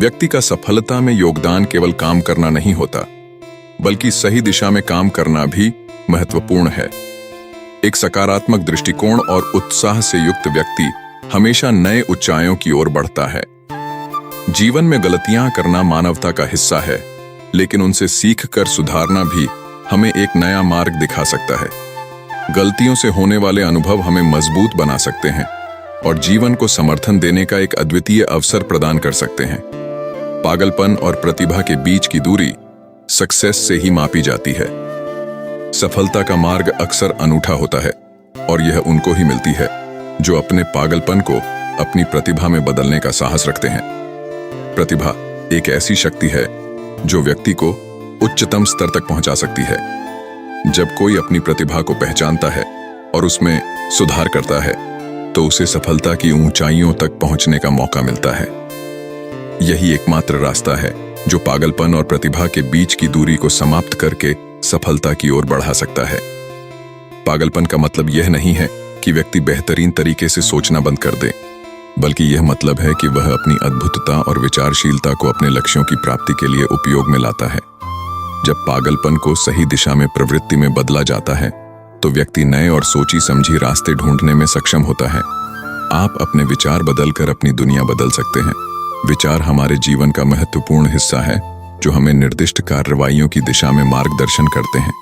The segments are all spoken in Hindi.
व्यक्ति का सफलता में योगदान केवल काम करना नहीं होता, बल्कि सही दिशा में काम करना भी महत्वपूर्ण है। एक सकारात्मक दृष्टिकोण और उत्साह से युक्त व्यक्ति हमेशा नए ऊंचाइयों की ओर बढ़ता है। जीवन में गलतियां करना मानवता का हिस्सा है, लेकिन उनसे सीखकर सुधारना भी हमें एक नया मार्ग दिखा सकता है। गलतियों से होने वाले अनुभव हमें मजबूत बना सकते हैं और जीवन को समर्थन देने का एक अद्वितीय अवसर प्रदान कर सकते हैं। पागलपन और प्रतिभा के बीच की दूरी सक्सेस से ही मापी जाती है। सफलता का मार्ग अक्सर अनूठा होता है और यह उनको ही मिलती है जो अपने पागलपन को अपनी प्रतिभा में बदलने का साहस रखते हैं। प्रतिभा एक ऐसी शक्ति है जो व्यक्ति को उच्चतम स्तर तक पहुंचा सकती है। जब कोई अपनी प्रतिभा को पहचानता है और उसमें सुधार करता है, तो उसे सफलता की ऊंचाइयों तक पहुंचने का मौका मिलता है। यही एकमात्र रास्ता है जो पागलपन और प्रतिभा के बीच की दूरी को समाप्त करके सफलता की ओर बढ़ा सकता है। पागलपन का मतलब यह नहीं है कि व्यक्ति बेहतरीन तरीके से सोचना बंद कर दे, बल्कि यह मतलब है कि वह अपनी अद्भुतता और विचारशीलता को अपने लक्ष्यों की प्राप्ति के लिए उपयोग में लाता है। जब पागलपन को सही दिशा में प्रवृत्ति में बदला जाता है, तो व्यक्ति नए और सोची समझी रास्ते ढूंढने में सक्षम होता है। आप अपने विचार बदलकर अपनी दुनिया बदल सकते हैं। विचार हमारे जीवन का महत्वपूर्ण हिस्सा है, जो हमें निर्दिष्ट कार्रवाइयों की दिशा में मार्गदर्शन करते हैं।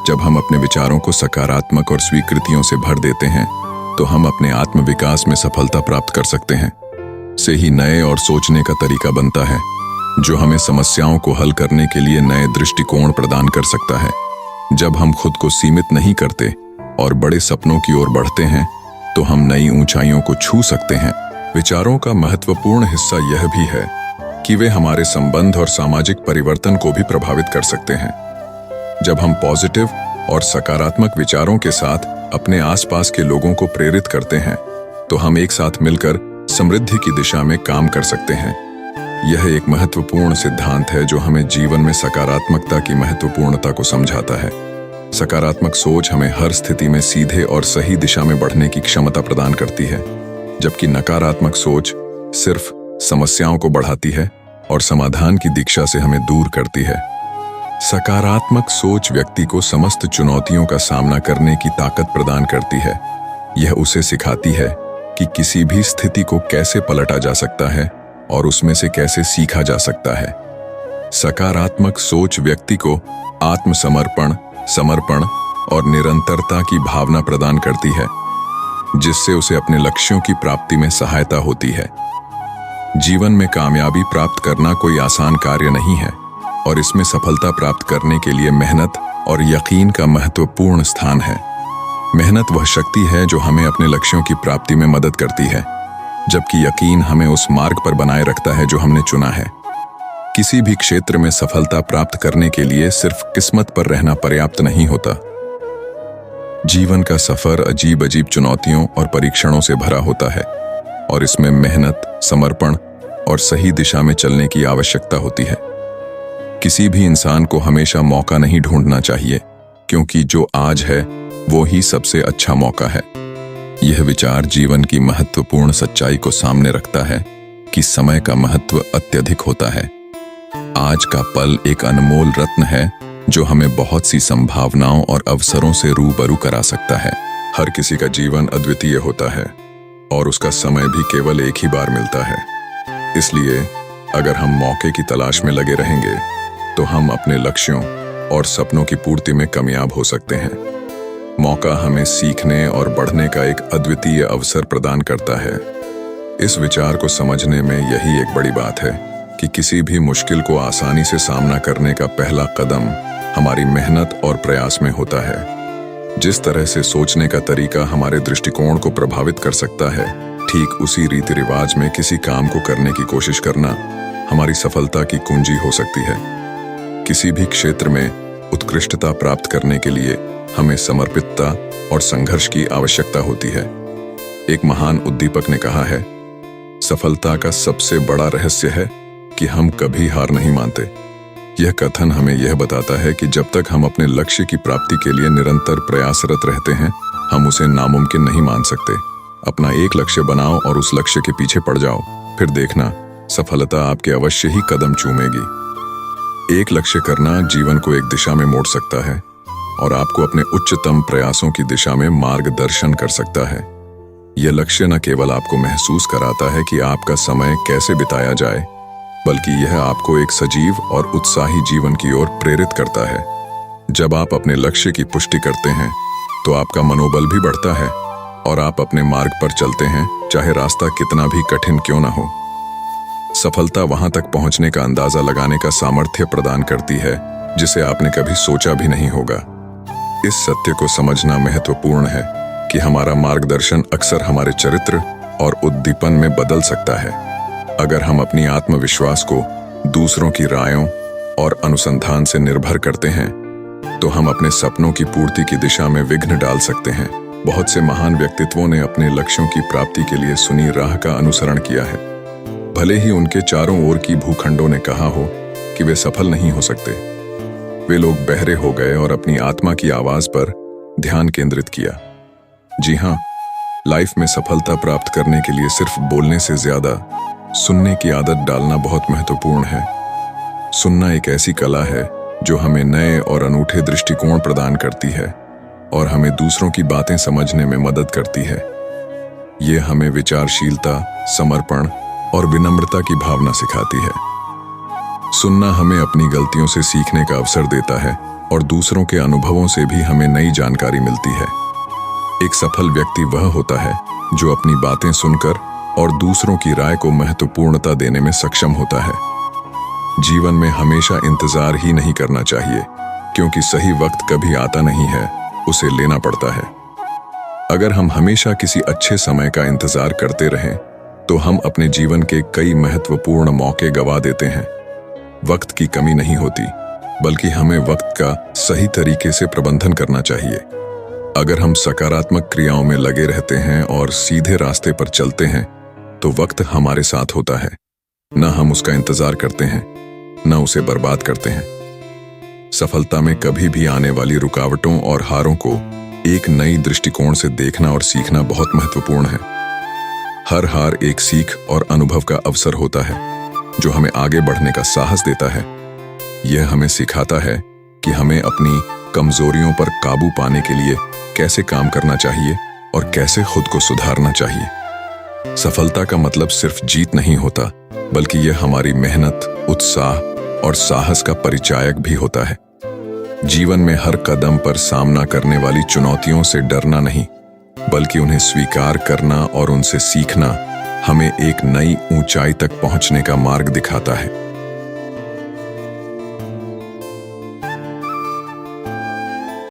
जब हम अपने विचारों को सकारात्मक और स्वीकृतियों से भर देते हैं, तो हम अपने आत्मविकास में सफलता प्राप्त कर सकते हैं। से ही नए और सोचने का तरीका बनता है, जो हमें समस्याओं को हल करने के लिए नए दृष्टिकोण प्रदान कर सकता है। जब हम खुद को सीमित नहीं करते और बड़े सपनों की ओर बढ़ते हैं, तो हम नई ऊंचाइयों को छू सकते हैं। विचारों का महत्वपूर्ण हिस्सा यह भी है कि वे हमारे संबंध और सामाजिक परिवर्तन को भी प्रभावित कर सकते हैं। जब हम पॉजिटिव और सकारात्मक विचारों के साथ अपने आसपास के लोगों को प्रेरित करते हैं, तो हम एक साथ मिलकर समृद्धि की दिशा में काम कर सकते हैं। यह एक महत्वपूर्ण सिद्धांत है जो हमें जीवन में सकारात्मकता की महत्वपूर्णता को समझाता है। सकारात्मक सोच हमें हर स्थिति में सीधे और सही दिशा में बढ़ने की क्षमता प्रदान करती है, जबकि नकारात्मक सोच सिर्फ समस्याओं को बढ़ाती है और समाधान की दीक्षा से हमें दूर करती है। सकारात्मक सोच व्यक्ति को समस्त चुनौतियों का सामना करने की ताकत प्रदान करती है। यह उसे सिखाती है कि किसी भी स्थिति को कैसे पलटा जा सकता है और उसमें से कैसे सीखा जा सकता है। सकारात्मक सोच व्यक्ति को आत्मसमर्पण, समर्पण और निरंतरता की भावना प्रदान करती है, जिससे उसे अपने लक्ष्यों की प्राप्ति में सहायता होती है। जीवन में कामयाबी प्राप्त करना कोई आसान कार्य नहीं है और इसमें सफलता प्राप्त करने के लिए मेहनत और यकीन का महत्वपूर्ण स्थान है। मेहनत वह शक्ति है जो हमें अपने लक्ष्यों की प्राप्ति में मदद करती है, जबकि यकीन हमें उस मार्ग पर बनाए रखता है जो हमने चुना है। किसी भी क्षेत्र में सफलता प्राप्त करने के लिए सिर्फ किस्मत पर रहना पर्याप्त नहीं होता। जीवन का सफर अजीब अजीब चुनौतियों और परीक्षणों से भरा होता है और इसमें मेहनत, समर्पण और सही दिशा में चलने की आवश्यकता होती है। किसी भी इंसान को हमेशा मौका नहीं ढूंढना चाहिए, क्योंकि जो आज है वो ही सबसे अच्छा मौका है। यह विचार जीवन की महत्वपूर्ण सच्चाई को सामने रखता है कि समय का महत्व अत्यधिक होता है। आज का पल एक अनमोल रत्न है जो हमें बहुत सी संभावनाओं और अवसरों से रूबरू करा सकता है। हर किसी का जीवन अद्वितीय होता है और उसका समय भी केवल एक ही बार मिलता है। इसलिए अगर हम मौके की तलाश में लगे रहेंगे, तो हम अपने लक्ष्यों और सपनों की पूर्ति में कामयाब हो सकते हैं। मौका हमें सीखने और बढ़ने का एक अद्वितीय अवसर प्रदान करता है। इस विचार को समझने में यही एक बड़ी बात है कि किसी भी मुश्किल को आसानी से सामना करने का पहला कदम हमारी मेहनत और प्रयास में होता है। जिस तरह से सोचने का तरीका हमारे दृष्टिकोण को प्रभावित कर सकता है, ठीक उसी रीति रिवाज में किसी काम को करने की कोशिश करना हमारी सफलता की कुंजी हो सकती है। किसी भी क्षेत्र में उत्कृष्टता प्राप्त करने के लिए हमें समर्पितता और संघर्ष की आवश्यकता होती है। एक महान उद्दीपक ने कहा है, सफलता का सबसे बड़ा रहस्य है कि हम कभी हार नहीं मानते। यह कथन हमें यह बताता है कि जब तक हम अपने लक्ष्य की प्राप्ति के लिए निरंतर प्रयासरत रहते हैं, हम उसे नामुमकिन नहीं मान सकते। अपना एक लक्ष्य बनाओ और उस लक्ष्य के पीछे पड़ जाओ, फिर देखना सफलता आपके अवश्य ही कदम चूमेगी। एक लक्ष्य करना जीवन को एक दिशा में मोड़ सकता है और आपको अपने उच्चतम प्रयासों की दिशा में मार्गदर्शन कर सकता है। यह लक्ष्य न केवल आपको महसूस कराता है कि आपका समय कैसे बिताया जाए, बल्कि यह आपको एक सजीव और उत्साही जीवन की ओर प्रेरित करता है। जब आप अपने लक्ष्य की पुष्टि करते हैं तो आपका मनोबल भी बढ़ता है और आप अपने मार्ग पर चलते हैं, चाहे रास्ता कितना भी कठिन क्यों ना हो। सफलता वहां तक पहुंचने का अंदाजा लगाने का सामर्थ्य प्रदान करती है जिसे आपने कभी सोचा भी नहीं होगा। इस सत्य को समझना महत्वपूर्ण है कि हमारा मार्गदर्शन अक्सर हमारे चरित्र और उद्दीपन में बदल सकता है। अगर हम अपनी आत्मविश्वास को दूसरों की रायों और अनुसंधान से निर्भर करते हैं तो हम अपने सपनों की पूर्ति की दिशा में विघ्न डाल सकते हैं। बहुत से महान व्यक्तित्वों ने अपने लक्ष्यों की प्राप्ति के लिए सुनी राह का अनुसरण किया है, भले ही उनके चारों ओर की भूखंडों ने कहा हो कि वे सफल नहीं हो सकते। वे लोग बहरे हो गए और अपनी आत्मा की आवाज पर ध्यान केंद्रित किया। जी हाँ, लाइफ में सफलता प्राप्त करने के लिए सिर्फ बोलने से ज्यादा सुनने की आदत डालना बहुत महत्वपूर्ण है। सुनना एक ऐसी कला है जो हमें नए और अनूठे दृष्टिकोण प्रदान करती है और हमें दूसरों की बातें समझने में मदद करती है। ये हमें विचारशीलता, समर्पण और विनम्रता की भावना सिखाती है। सुनना हमें अपनी गलतियों से सीखने का अवसर देता है और दूसरों के अनुभवों से भी हमें नई जानकारी मिलती है। एक सफल व्यक्ति वह होता है जो अपनी बातें सुनकर और दूसरों की राय को महत्वपूर्णता देने में सक्षम होता है। जीवन में हमेशा इंतजार ही नहीं करना चाहिए, क्योंकि सही वक्त कभी आता नहीं है, उसे लेना पड़ता है। अगर हम हमेशा किसी अच्छे समय का इंतजार करते रहें तो हम अपने जीवन के कई महत्वपूर्ण मौके गवा देते हैं। वक्त की कमी नहीं होती, बल्कि हमें वक्त का सही तरीके से प्रबंधन करना चाहिए। अगर हम सकारात्मक क्रियाओं में लगे रहते हैं और सीधे रास्ते पर चलते हैं तो वक्त हमारे साथ होता है। न हम उसका इंतजार करते हैं, न उसे बर्बाद करते हैं। सफलता में कभी भी आने वाली रुकावटों और हारों को एक नई दृष्टिकोण से देखना और सीखना बहुत महत्वपूर्ण है। हर हार एक सीख और अनुभव का अवसर होता है जो हमें आगे बढ़ने का साहस देता है। यह हमें सिखाता है कि हमें अपनी कमजोरियों पर काबू पाने के लिए कैसे काम करना चाहिए और कैसे खुद को सुधारना चाहिए। सफलता का मतलब सिर्फ जीत नहीं होता, बल्कि यह हमारी मेहनत, उत्साह और साहस का परिचायक भी होता है। जीवन में हर कदम पर सामना करने वाली चुनौतियों से डरना नहीं, बल्कि उन्हें स्वीकार करना और उनसे सीखना हमें एक नई ऊंचाई तक पहुंचने का मार्ग दिखाता है।